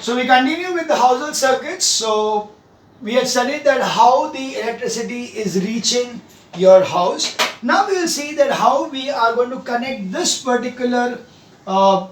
So we continue with the household circuits. So we had studied that how the electricity is reaching your house. Now we will see that how we are going to connect this particular uh,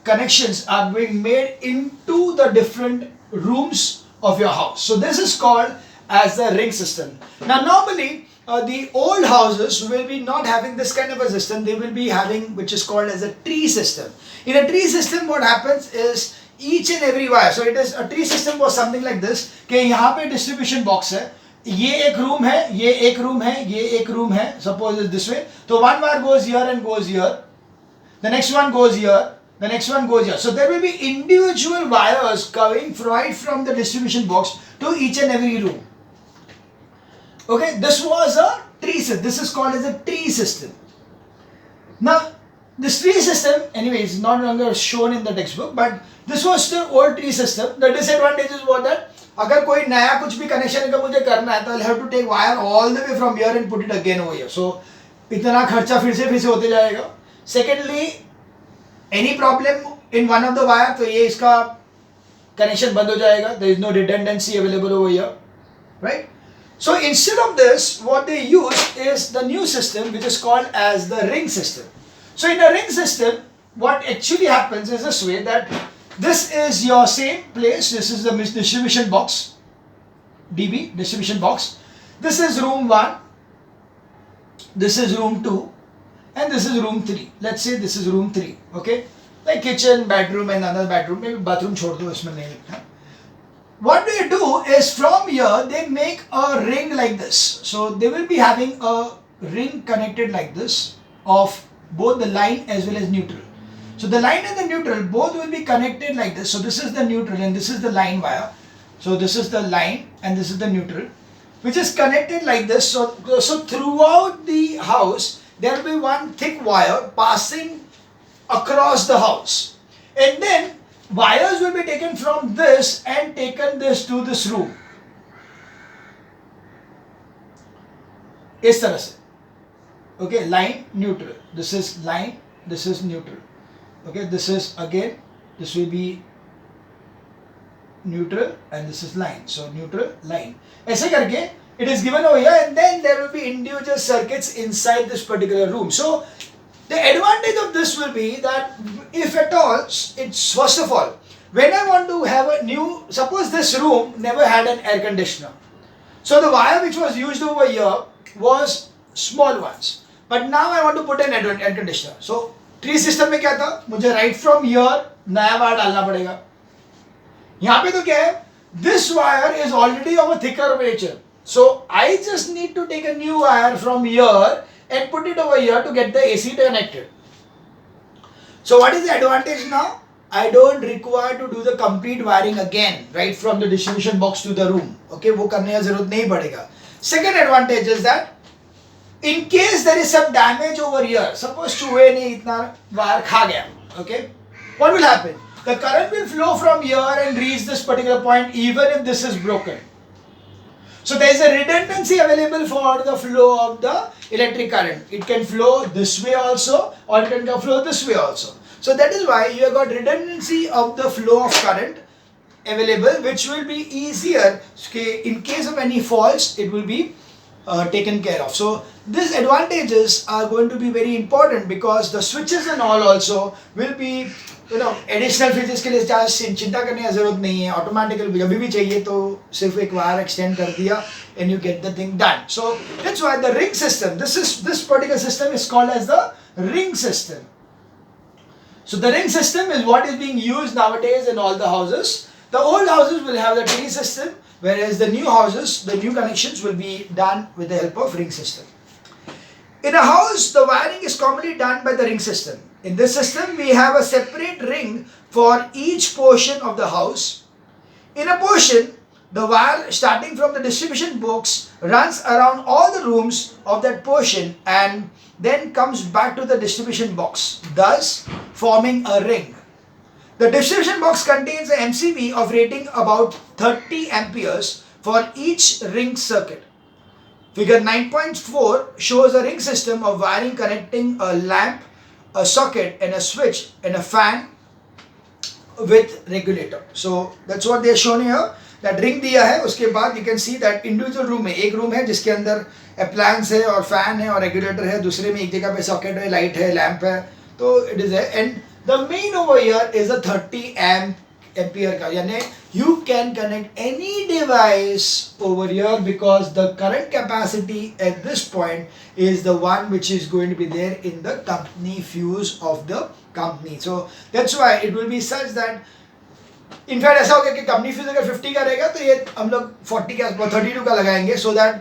connections are being made into the different rooms of your house. So this is called as the ring system. Now normally the old houses will be not having this kind of a system. They will be having which is called as a tree system. In a tree system what happens is each and every wire. So it is a tree system was something like this कि यहाँ पे distribution box है, ये एक room है, ये एक room है, ये एक room है. Suppose it's this way. So one wire goes here and goes here. The next one goes here. The next one goes here. So there will be individual wires coming right from the distribution box to each and every room. Okay, this was a tree system. This is called as a tree system. Now, this tree system, anyway, is no longer shown in the textbook, but this was the old tree system. The disadvantages were that अगर कोई नया कुछ भी connection का मुझे करना है तो I'll have to take wire all the way from here and put it again over here. So इतना खर्चा फिर से होते जाएगा. Secondly, any problem in one of the wire तो ये इसका connection बंद हो जाएगा. There is no redundancy available over here, right? So instead of this, what they use is the new system which is called as the ring system. So in a ring system, what actually happens is this way that this is your same place. This is the distribution box, DB distribution box. This is room 1. This is room 2. And this is room 3. Let's say this is room 3. Okay, like kitchen, bedroom, and another bedroom. Maybe bathroom छोड़ दो इसमें नहीं लिखना. What they do is from here they make a ring like this. So they will be having a ring connected like this of both the line as well as neutral. So the line and the neutral both will be connected like this. So this is the neutral and this is the line wire. So this is the line and this is the neutral, which is connected like this. So throughout the house there will be one thick wire passing across the house, and then wires will be taken from this and taken this to this room. इस तरह से. Okay, line, neutral. This is line, this is neutral. Okay, this is again, this will be neutral and this is line. So neutral, line. ऐसे करके it is given over here, and then there will be individual circuits inside this particular room. So the advantage of this will be that if at all, it's first of all, when I want to have a new, suppose this room never had an air conditioner. So the wire which was used over here was small ones. But now I want to put an air conditioner. So tree system में क्या था, मुझे right from here नया wire डालना पड़ेगा. यहाँ पे तो क्या है, this wire is already of a thicker nature. So I just need to take a new wire from here and put it over here to get the AC connected. So what is the advantage now? I don't require to do the complete wiring again right from the distribution box to the room. Okay, वो करने का जरूरत नहीं पड़ेगा. Second advantage is that in case there is some damage over here, suppose चूहे ने इतना wire खा गया, okay, what will happen? The current will flow from here and reach this particular point even if this is broken. So there is a redundancy available for the flow of the electric current. It can flow this way also or it can flow this way also. So that is why you have got redundancy of the flow of current available, which will be easier in case of any faults. It will be taken care of. So these advantages are going to be very important because the switches and all also will be additional features के लिए चिंता करने की जरूरत नहीं है. Automatically जब भी चाहिए तो सिर्फ एक वायर एक्सटेंड कर दिया and you get the thing done. So that's why the ring system, this particular system is called as the ring system. So the ring system is what is being used nowadays in all the houses. The old houses will have the tree system, whereas the new houses, the new connections will be done with the help of ring system. In a house, the wiring is commonly done by the ring system. In this system, we have a separate ring for each portion of the house. In a portion, the wire starting from the distribution box runs around all the rooms of that portion and then comes back to the distribution box, thus forming a ring. The distribution box contains an MCB of rating about 30 amperes for each ring circuit. Figure 9.4 shows a ring system of wiring connecting a lamp, a socket and a switch and a fan with regulator. So that's what they are shown here. That ring दिया है, उसके बाद you can see that individual room में एक room है जिसके अंदर appliance है और fan है और regulator है, दूसरे में एक जगह पे socket है, light है, lamp है, तो it is है. And the main over here is a 30 ampere का, यानी you can connect any device over here because the current capacity at this point is the one which is going to be there in the company fuse of the company. So that's why it will be such that in fact ऐसा हो गया कि company fuse अगर 50 का रहेगा तो ये हम लोग 40 के आसपास 32 का लगाएंगे so that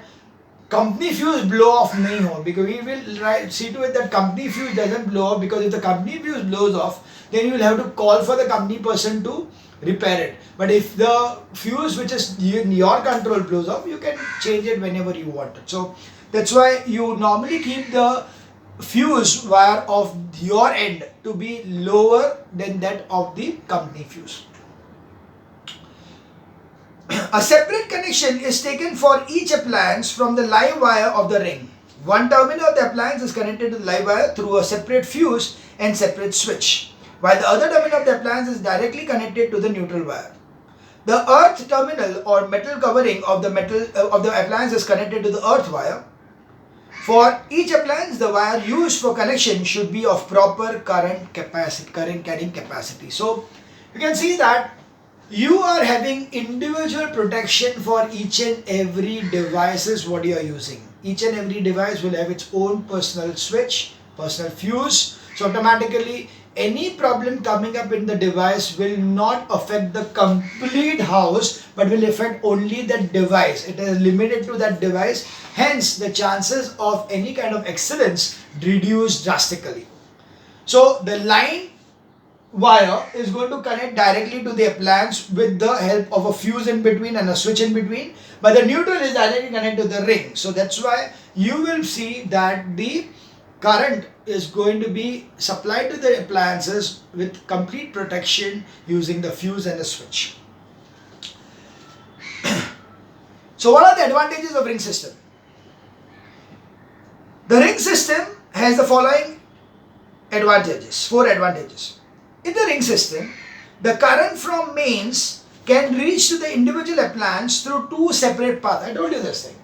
company fuse blow off नहीं हो, because we will see to it that company fuse doesn't blow off, because if the company fuse blows off then you will have to call for the company person to repair it. But if the fuse which is in your control blows off, you can change it whenever you want it. So that's why you normally keep the fuse wire of your end to be lower than that of the company fuse. A separate connection is taken for each appliance from the live wire of the ring. One terminal of the appliance is connected to the live wire through a separate fuse and separate switch, while the other terminal of the appliance is directly connected to the neutral wire. The earth terminal or metal covering of the appliance is connected to the earth wire. For each appliance, the wire used for connection should be of proper current carrying capacity. So you can see that you are having individual protection for each and every devices what you are using. Each and every device will have its own personal switch, personal fuse. So automatically any problem coming up in the device will not affect the complete house but will affect only that device. It is limited to that device. Hence the chances of any kind of accidents reduce drastically. So the line wire is going to connect directly to the appliance with the help of a fuse in between and a switch in between, but the neutral is directly connected to the ring. So that's why you will see that the current is going to be supplied to the appliances with complete protection using the fuse and the switch. So what are the advantages of ring system? The ring system has the following advantages, 4 advantages. In the ring system, the current from mains can reach to the individual appliance through 2 separate paths. I told you this thing.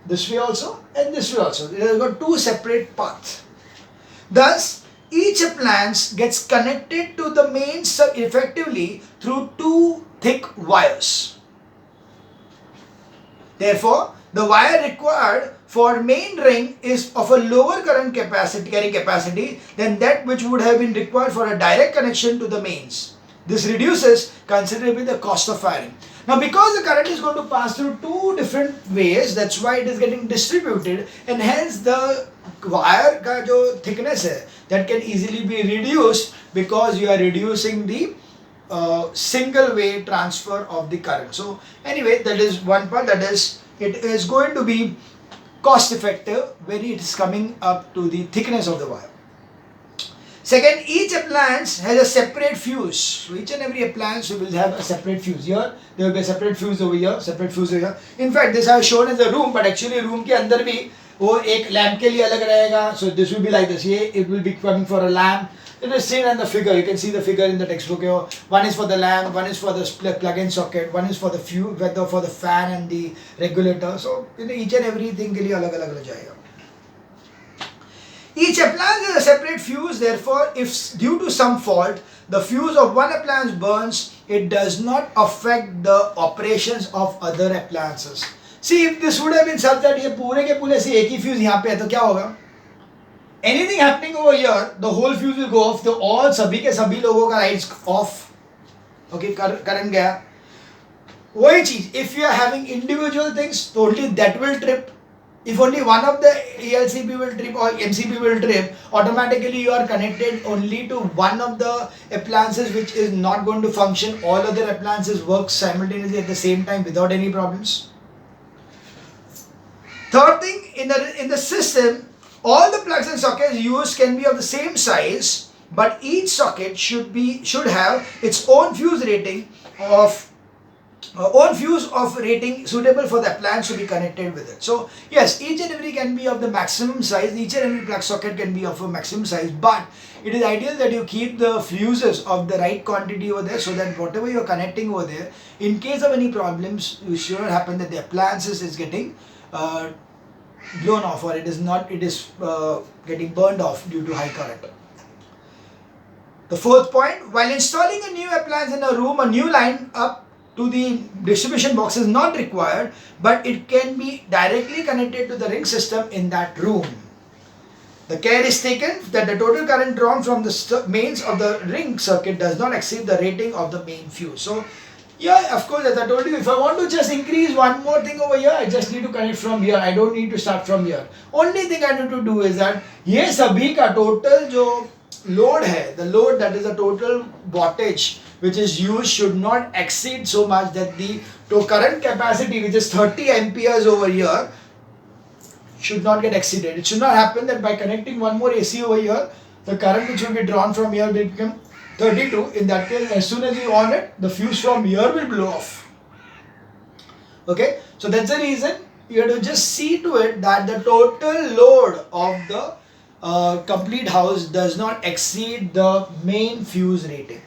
This way also and this way also. It has got 2 separate paths. Thus, each appliance gets connected to the mains effectively through 2 thick wires. Therefore, the wire required for main ring is of a lower current carrying capacity than that which would have been required for a direct connection to the mains. This reduces considerably the cost of firing. Now because the current is going to pass through 2 different ways, that's why it is getting distributed, and hence the wire ka jo thickness hai, that can easily be reduced because you are reducing the single way transfer of the current. So anyway, that is one part, that is it is going to be cost effective when it is coming up to the thickness of the wire. Second, each appliance has a separate fuse. So each and every appliance will have a separate fuse. Here there will be a separate fuse over here, separate fuse over here. In fact, this I have shown as a room, but actually room के अंदर भी वो एक lamp के लिए अलग रहेगा. So this will be like this. ये it will be coming for a lamp. It is seen in the figure. You can see the figure in the textbook here. One is for the lamp, one is for the plug-in socket, one is for the fuse, for the fan and the regulator. So each and everything के लिए अलग अलग जाएगा. Each appliance has a separate fuse. Therefore, if due to some fault the fuse of one appliance burns, it does not affect the operations of other appliances. See, if this would have been such that ये पूरे के पूरे से एक ही fuse यहाँ पे है तो क्या होगा? Anything happening over here, the whole fuse will go off. तो all सभी के सभी लोगों का lights off. Okay, current गया. वही चीज. If you are having individual things, totally that will trip. If only one of the ELCB will trip or MCB will trip, automatically you are connected only to one of the appliances which is not going to function. All other appliances work simultaneously at the same time without any problems. Third thing, in the system, all the plugs and sockets used can be of the same size, but each socket should have its own fuse rating of own fuse of rating suitable for the appliance to be connected with it. So yes, each and every can be of the maximum size, each and every plug socket can be of a maximum size, but it is ideal that you keep the fuses of the right quantity over there, so that whatever you are connecting over there, in case of any problems, you should happen that the appliances is getting blown off, or it is not, it is getting burned off due to high current. The fourth point, while installing a new appliance in a room, a new line up to the distribution box is not required, but it can be directly connected to the ring system in that room. The care is taken that the total current drawn from the mains of the ring circuit does not exceed the rating of the main fuse. So yeah, of course, as I told you, if I want to just increase one more thing over here, I just need to connect from here. I don't need to start from here. Only thing I need to do is that ये सभी का total जो load है, the load, that is the total wattage which is used, should not exceed so much that the current capacity, which is 30 amperes over here, should not get exceeded. It should not happen that by connecting one more AC over here, the current which will be drawn from here will become 32. In that case, as soon as you on it, the fuse from here will blow off. Okay, so that's the reason you have to just see to it that the total load of the complete house does not exceed the main fuse rating.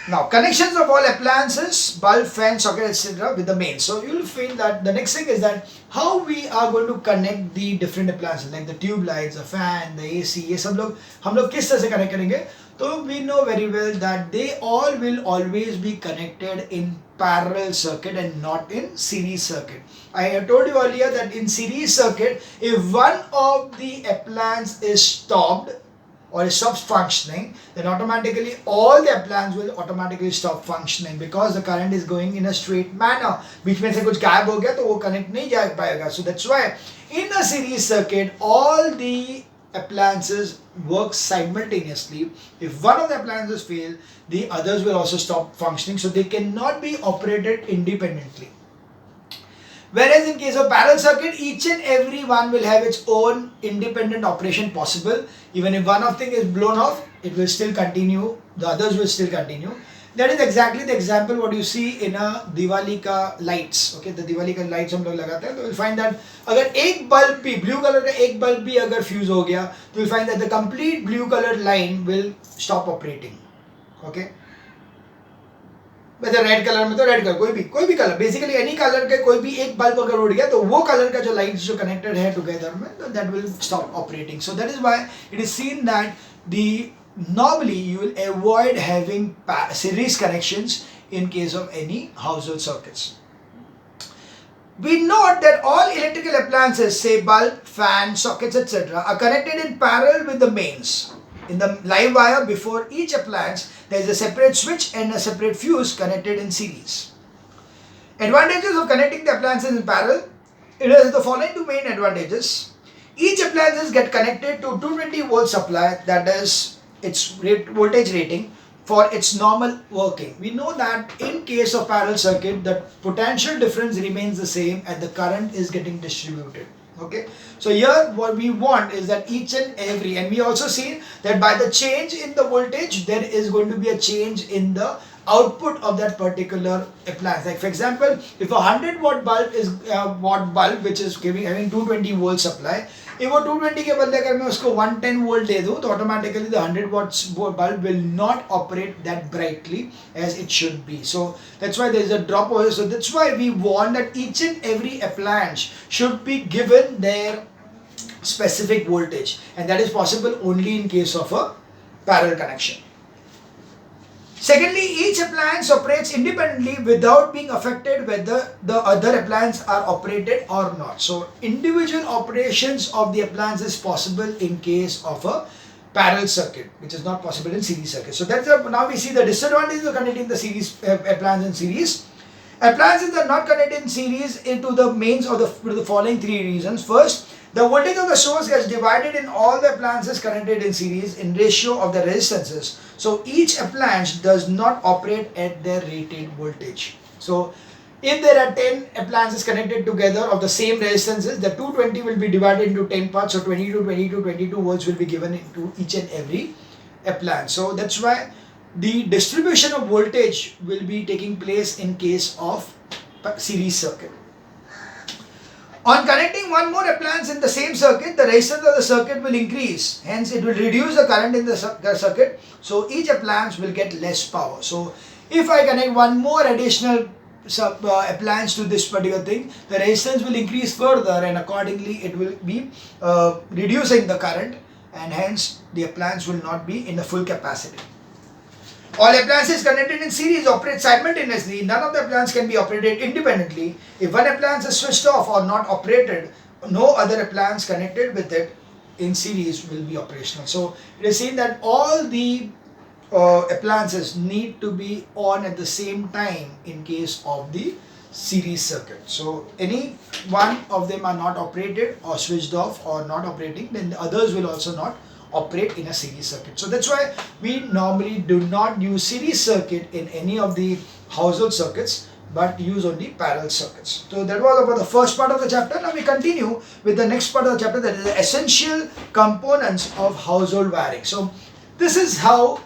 Now, connections of all appliances, bulb, fan, socket, etc. with the main. So you will feel that the next thing is that how we are going to connect the different appliances, like the tube lights, the fan, the AC. ये सब लोग हम लोग किस तरह से connect करेंगे? So we know very well that they all will always be connected in parallel circuit and not in series circuit. I have told you earlier that in series circuit, if one of the appliance is stopped or it stops functioning, then automatically all the appliances will automatically stop functioning, because the current is going in a straight manner. बीच में से कुछ गायब हो गया तो वो connect नहीं जा पाएगा. So that's why in a series circuit all the appliances work simultaneously. If one of the appliances fail, the others will also stop functioning, so they cannot be operated independently. Whereas in case of parallel circuit, each and every one will have its own independent operation possible. Even if one of thing is blown off, it will still continue, the others will still continue. That is exactly the example what you see in a Diwali ka lights. Okay, the Diwali ka lights हम लोग लगाते हैं, तो you'll find that अगर एक bulb भी blue color का एक bulb भी अगर fuse हो गया, तो you'll find that the complete blue color line will stop operating. Okay. वैसे रेड कलर में तो रेड कलर कोई भी कलर, बेसिकली एनी कलर के कोई भी एक बल्ब अगर उड़ गया तो वो कलर का जो लाइट्स जो कनेक्टेड है टुगेदर में, तो that will stop operating. So that is why it is seen that the normally you will avoid having series connections in case of any household circuits. We note that all electrical appliances, say bulb, fan, sockets, etc. are connected in parallel with the mains. In the live wire before each appliance, there is a separate switch and a separate fuse connected in series. Advantages of connecting the appliances in parallel. It has the following two main advantages. Each appliance get connected to 220 volt supply, that is its voltage rating for its normal working. We know that in case of parallel circuit, the potential difference remains the same and the current is getting distributed. Okay, so here what we want is that each and every, and we also see that by the change in the voltage, there is going to be a change in the output of that particular appliance. Like for example, if a 100 watt bulb is watt bulb which is having 220 volt supply, if वो 220 के बदले अगर मैं उसको 110 volt दे दूँ, तो automatically the 100 watts bulb will not operate that brightly as it should be. So that's why there is a drop over. So that's why we want that each and every appliance should be given their specific voltage, and that is possible only in case of a parallel connection. Secondly, each appliance operates independently without being affected whether the other appliances are operated or not. So, individual operations of the appliance is possible in case of a parallel circuit, which is not possible in series circuit. So, that's now we see the disadvantages of connecting the series appliance in series. Appliances are not connected in series into the mains of the following three reasons. First, the voltage of the source gets divided in all the appliances connected in series in ratio of the resistances. So each appliance does not operate at their rated voltage. So if there are 10 appliances connected together of the same resistances, the 220 will be divided into 10 parts. So 22 volts will be given into each and every appliance. So that's why the distribution of voltage will be taking place in case of series circuit. On connecting one more appliance in the same circuit, the resistance of the circuit will increase. Hence, it will reduce the current in the circuit. So, each appliance will get less power. So, if I connect one more additional appliance to this particular thing, the resistance will increase further, and accordingly, it will be reducing the current, and hence the appliance will not be in the full capacity. All appliances connected in series operate simultaneously. None of the appliances can be operated independently. If one appliance is switched off or not operated, no other appliance connected with it in series will be operational. So it is seen that all the appliances need to be on at the same time in case of the series circuit. So any one of them are not operated or switched off or not operating, then the others will also not operate in a series circuit. So that's why we normally do not use series circuit in any of the household circuits, but use only parallel circuits. So that was about the first part of the chapter. Now we continue with the next part of the chapter, that is the essential components of household wiring. So this is how,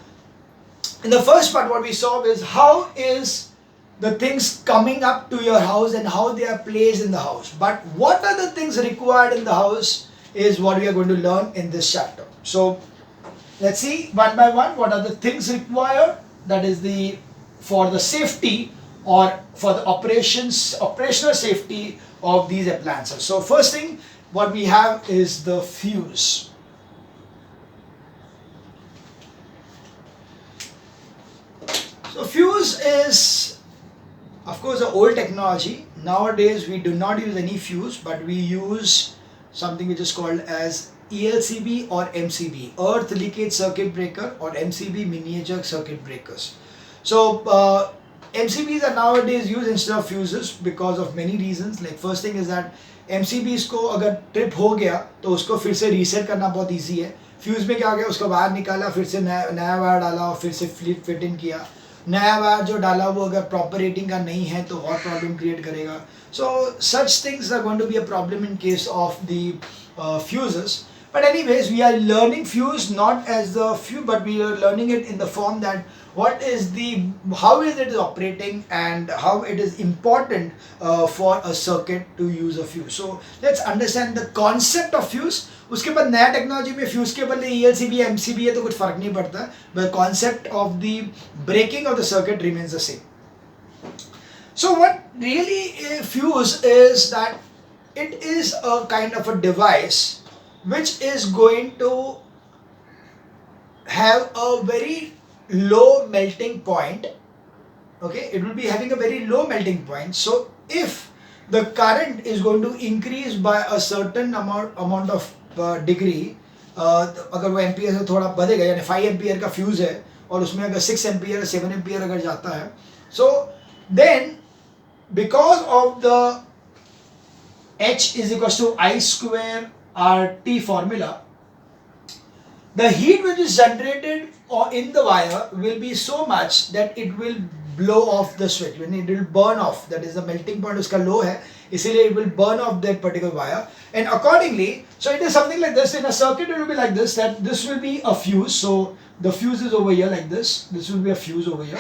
in the first part what we saw is how is the things coming up to your house and how they are placed in the house. But what are the things required in the house is what we are going to learn in this chapter. So let's see one by one what are the things required, that is the for the safety or for the operational safety of these appliances. So first thing what we have is the fuse. So fuse is of course an old technology. Nowadays we do not use any fuse, but we use something which is called as ELCB or MCB, Earth Leakage Circuit Breaker, or MCB, Miniature Circuit Breakers. So MCBs are nowadays used instead of fuses because of many reasons. Like first thing is that MCBs को अगर trip हो गया तो उसको फिर से reset करना बहुत ईजी है. फ्यूज में क्या हो गया, उसको बाहर निकाला, फिर से नया वायर डाला और फिर से फिट इन किया. नया वायर जो डाला वो अगर प्रॉपर रेटिंग का नहीं है तो और प्रॉब्लम क्रिएट करेगा. So such things are going to be a problem in case of the fuses. But anyways, we are learning fuse not as the fuse, but we are learning it in the form that how is it operating and how it is important for a circuit to use a fuse. So let's understand the concept of fuse. उसके बाद नया technology में fuse के बदले ELCB MCB है तो कुछ फर्क नहीं पड़ता, but concept of the breaking of the circuit remains the same. So what really fuse is that it is a kind of a device which is going to have a very low melting point. Okay, it will be having a very low melting point. So if the current is going to increase by a certain amount of degree, अगर वो ampere से थोड़ा बढ़ेगा, यानी 5 ampere का fuse है और उसमें अगर 6 एम्पियर 7 एम्पियर अगर जाता है, so then because of the H is equals to I square RT formula, the heat which is generated in the wire will be so much that it will blow off the switch, when it will burn off, that is the melting point uska low hai, इसीलिए it will burn off that particular wire, and accordingly, so it is something like this. In a circuit it will be like this, that this will be a fuse. So the fuse is over here like this will be a fuse over here.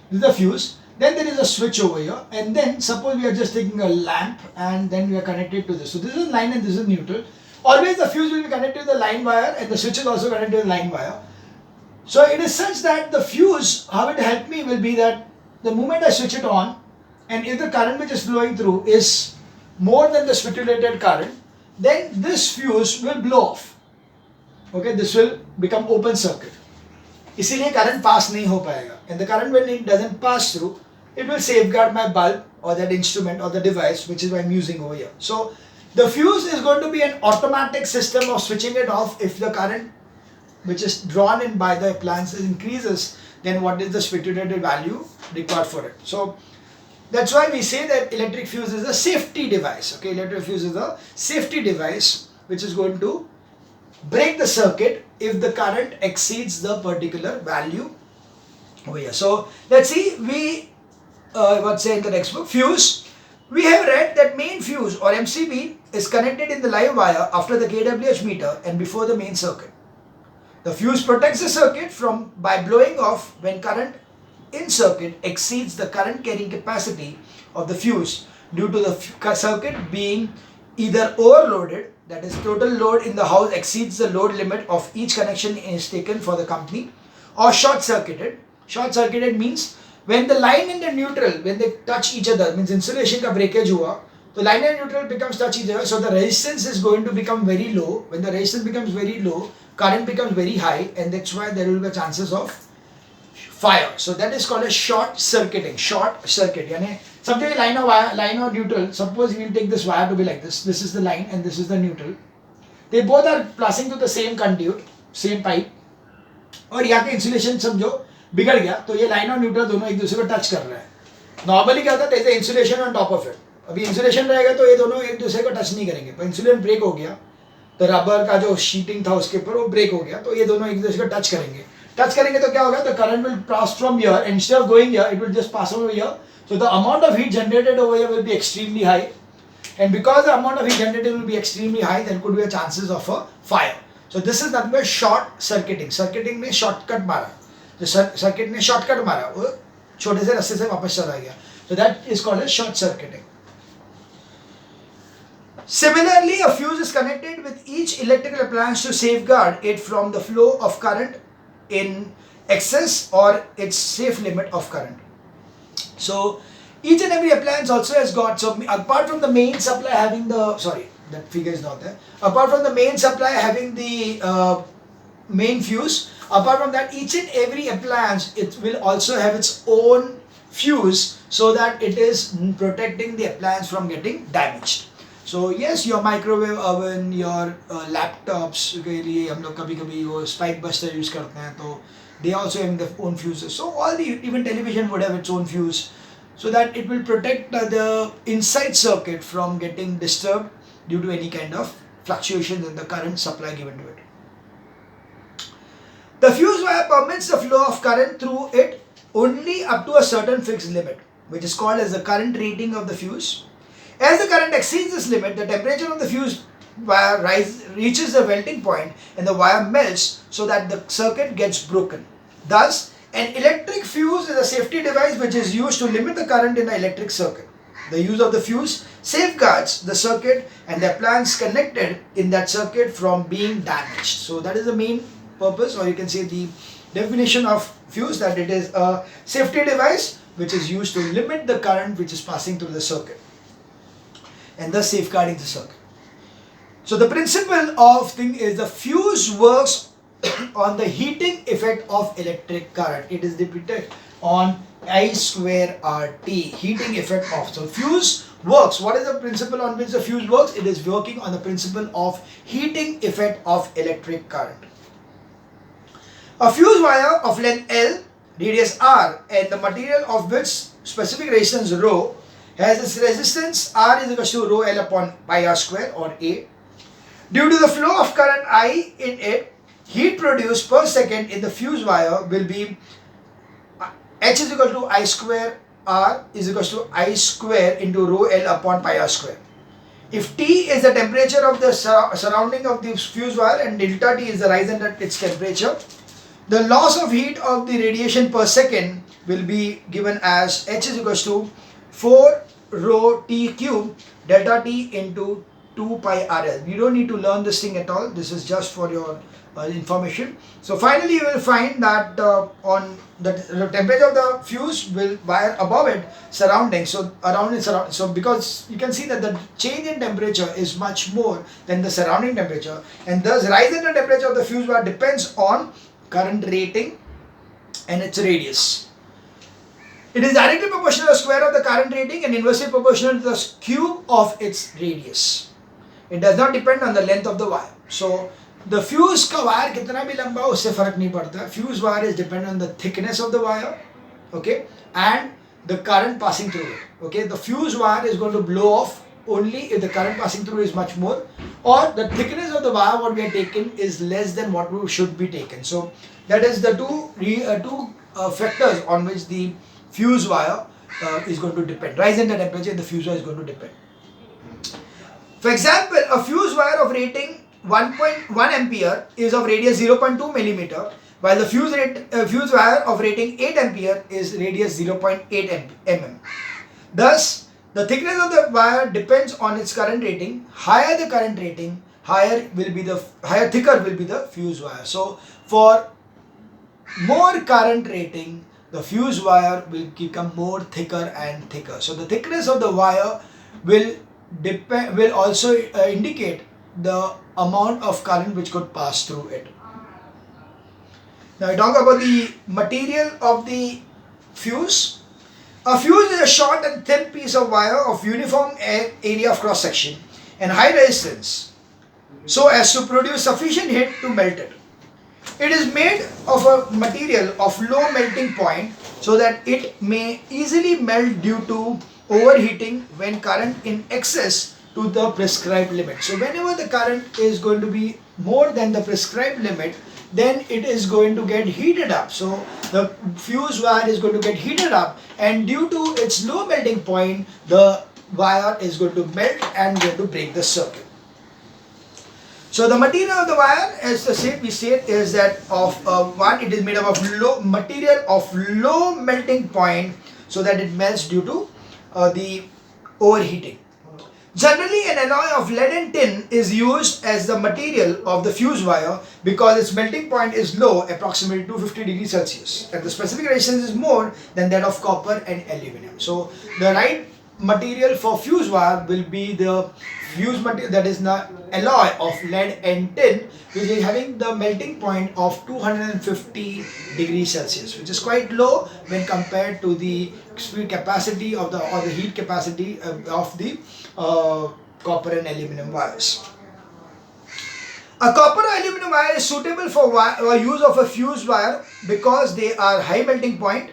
This is the fuse. Then there is a switch over here, and then suppose we are just taking a lamp and then we are connected to this. So this is line and this is neutral. Always the fuse will be connected to the line wire and the switch is also connected to the line wire. So it is such that the fuse, how it helped me will be that the moment I switch it on, and if the current which is flowing through is more than the stipulated current, then this fuse will blow off. Okay, this will become open circuit. इसीलिए current pass नहीं हो पाएगा. And the current, when it doesn't pass through, it will safeguard my bulb or that instrument or the device which is what I'm using over here. So the fuse is going to be an automatic system of switching it off if the current which is drawn in by the appliances increases, then what is the stipulated value required for it. So that's why we say that electric fuse is a safety device. Okay, electric fuse is a safety device which is going to break the circuit if the current exceeds the particular value over here. So let's see, we what's say in the textbook, fuse. We have read that main fuse or MCB is connected in the live wire after the kWh meter and before the main circuit. The fuse protects the circuit from by blowing off when current in circuit exceeds the current carrying capacity of the fuse due to the circuit being either overloaded, that is total load in the house exceeds the load limit of each connection is taken for the company, or short circuited. Short circuited means when the line and the neutral, when they touch each other, means insulation का breakage हुआ, the line and neutral becomes touch each other, so the resistance is going to become very low. When the resistance becomes very low, current becomes very high, and that's why there will be chances of fire. So that is called a short circuiting. Short circuit. यानी something line or wire, line or neutral. Suppose we will take this wire to be like this. This is the line and this is the neutral. They both are passing through the same conduit, same pipe. और यहाँ के insulation समझो बिगड़ गया तो ये line और neutral दोनों एक दूसरे को टच कर रहे हैं. नॉर्मली क्या होता है, insulation on top of it. अभी इंसुलेशन रहेगा तो ये दोनों एक दूसरे को टच नहीं करेंगे, पर इंसुलेशन ब्रेक हो गया तो रबर का जो शीटिंग था उसके ऊपर वो ब्रेक हो गया तो ये दोनों एक दूसरे को टच करेंगे. टच करेंगे तो क्या होगा, तो current will pass from here, instead of going here it will just pass over here. So the amount of heat generated over here will be extremely high, and because the amount of heat generated will be extremely high, there could be a chances of a fire. So this is nothing but short circuiting. Circuiting में shortcut मारा, जो circuit ने shortcut मारा वो छोटे से रास्ते से वापस चला गया. So that is called as short circuiting. Similarly, a fuse is connected with each electrical appliance to safeguard it from the flow of current in excess or its safe limit of current. So each and every appliance also has got, so apart from the main supply having the, sorry, that figure is not there. Apart from the main supply having the main fuse, apart from that each and every appliance, it will also have its own fuse so that it is protecting the appliance from getting damaged. So yes, your microwave oven, your laptops के लिए हम लोग कभी कभी वो spike buster use करते हैं तो they also have their own fuses. So all the, even television would have its own fuse so that it will protect the inside circuit from getting disturbed due to any kind of fluctuations in the current supply given to it. The fuse wire permits the flow of current through it only up to a certain fixed limit, which is called as the current rating of the fuse. As the current exceeds this limit, the temperature of the fuse wire reaches the melting point and the wire melts so that the circuit gets broken. Thus, an electric fuse is a safety device which is used to limit the current in an electric circuit. The use of the fuse safeguards the circuit and the appliance connected in that circuit from being damaged. So that is the main purpose, or you can say the definition of fuse, that it is a safety device which is used to limit the current which is passing through the circuit and thus safeguarding the circuit. So the principle of thing is the fuse works on the heating effect of electric current. It is depicted on I square RT, heating effect of. So fuse works. What is the principle on which the fuse works? It is working on the principle of heating effect of electric current. A fuse wire of length L, radius R, and the material of which specific resistance rho has its resistance R is equal to rho L upon pi R square or A. Due to the flow of current I in it, heat produced per second in the fuse wire will be H is equal to I square R is equal to I square into rho L upon pi R square. If T is the temperature of the surrounding of the fuse wire and delta T is the rise in its temperature, the loss of heat of the radiation per second will be given as H is equal to 4 rho T cube delta T into 2 pi RL. You don't need to learn this thing at all. This is just for your information. So finally you will find that on the temperature of the fuse will wire above it surrounding, so around it surround, so because you can see that the change in temperature is much more than the surrounding temperature, and thus rise in the temperature of the fuse wire depends on current rating and its radius. It is directly proportional to the square of the current rating and inversely proportional to the cube of its radius. It does not depend on the length of the wire. So the fuse का wire कितना भी लंबा हो उससे फर्क नहीं पड़ता. Fuse wire is dependent on the thickness of the wire, okay, and the current passing through it. Okay, the fuse wire is going to blow off only if the current passing through is much more, or the thickness of the wire what we are taken is less than what we should be taken. So that is the two factors on which the fuse wire is going to depend. Rise in the temperature, the fuse wire is going to depend. For example, a fuse wire of rating 1.1 ampere is of radius 0.2 millimeter, while the fuse wire of rating 8 ampere is radius 0.8 mm. Thus, the thickness of the wire depends on its current rating. Higher the current rating, thicker will be the fuse wire. So, for more current rating, the fuse wire will become more thicker and thicker. So, the thickness of the wire will also indicate the amount of current which could pass through it. Now, I talk about the material of the fuse. A fuse is a short and thin piece of wire of uniform area of cross section and high resistance, so as to produce sufficient heat to melt it. It is made of a material of low melting point so that it may easily melt due to overheating when current in excess to the prescribed limit. So whenever the current is going to be more than the prescribed limit, then it is going to get heated up. So the fuse wire is going to get heated up, and due to its low melting point, the wire is going to melt and going to break the circuit. So the material of the wire, as we said, is that of it is made up of low melting point, so that it melts due to the overheating. Generally, an alloy of lead and tin is used as the material of the fuse wire because its melting point is low, approximately 250 degrees Celsius, and the specific resistance is more than that of copper and aluminum. So the right material for fuse wire will be the fuse material, that is the alloy of lead and tin, which is having the melting point of 250 degrees Celsius, which is quite low when compared to the speed capacity of the heat capacity of the copper and aluminum wires. A copper or aluminum wire is suitable for use of a fuse wire because they are high melting point,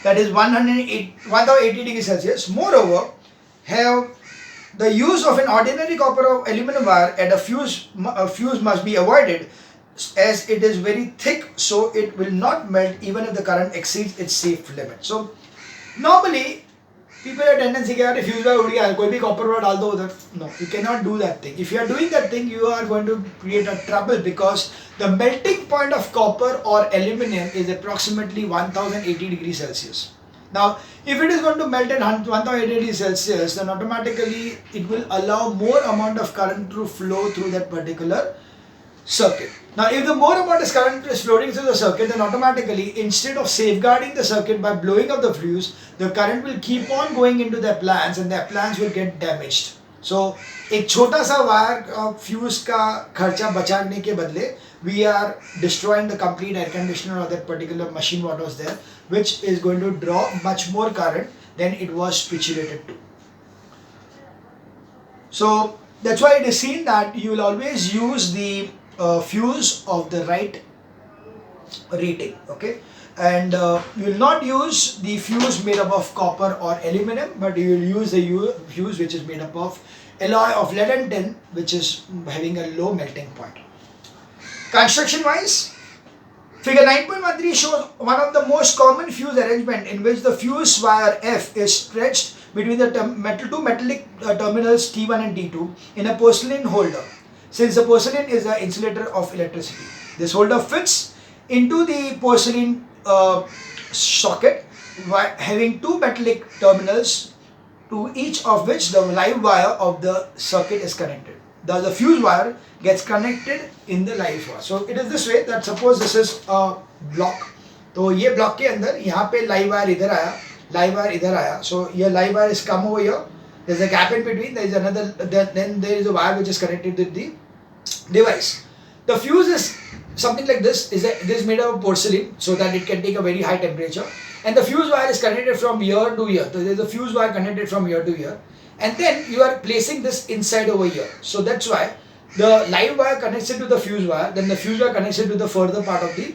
that is 1080 degrees Celsius. Moreover, have the use of an ordinary copper or aluminum wire at a fuse must be avoided, as it is very thick, so it will not melt even if the current exceeds its safe limit. So normally people have a tendency कि यार fuse wire उड़ गया, कोई भी copper wire डाल दो उधर. No, you cannot do that thing. If you are doing that thing, you are going to create a trouble, because the melting point of copper or aluminum is approximately 1080 degrees Celsius. Now, if it is going to melt at 1080 degrees Celsius, then automatically it will allow more amount of current to flow through that particular circuit. Now, if the more amount of current is flowing through the circuit, then automatically, instead of safeguarding the circuit by blowing up the fuse, the current will keep on going into the appliance and the appliance will get damaged. So, एक छोटा सा wire fuse का खर्चा बचाने के बदले, we are destroying the complete air conditioner or that particular machine what was there, which is going to draw much more current than it was speculated to. So that's why it is seen that you will always use the fuse of the right rating, okay, and you will not use the fuse made up of copper or aluminum, but you will use the fuse which is made up of alloy of lead and tin, which is having a low melting point. Construction wise, figure 9.13 shows one of the most common fuse arrangement in which the fuse wire F is stretched between the two metallic terminals T1 and T2 in a porcelain holder, since the porcelain is the insulator of electricity. This holder fits into the porcelain socket having two metallic terminals, to each of which the live wire of the circuit is connected. Thus the fuse wire gets connected in the live wire. So it is this way that suppose this is a block, तो ये block के अंदर यहाँ पे live wire इधर आया, live wire इधर आया. So ये live wire is come over here. There is a gap in between. There is another. Then there is a wire which is connected with the device. The fuse is something like this. This is made of porcelain, so that it can take a very high temperature. And the fuse wire is connected from here to here. So there is a fuse wire connected from here to here. And then you are placing this inside over here. So that's why the live wire connects it to the fuse wire, then the fuse wire connects it to the further part of the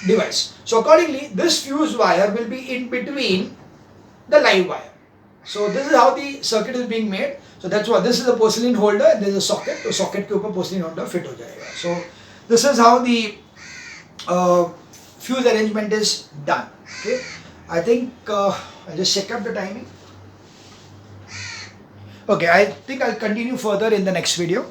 device. So accordingly, this fuse wire will be in between the live wire. So this is how the circuit is being made. So that's why this is a porcelain holder and there is a socket. So socket के ऊपर porcelain holder fit हो जाएगा. So this is how the fuse arrangement is done. Okay, I think I'll just check up the timing. Okay, I think I'll continue further in the next video.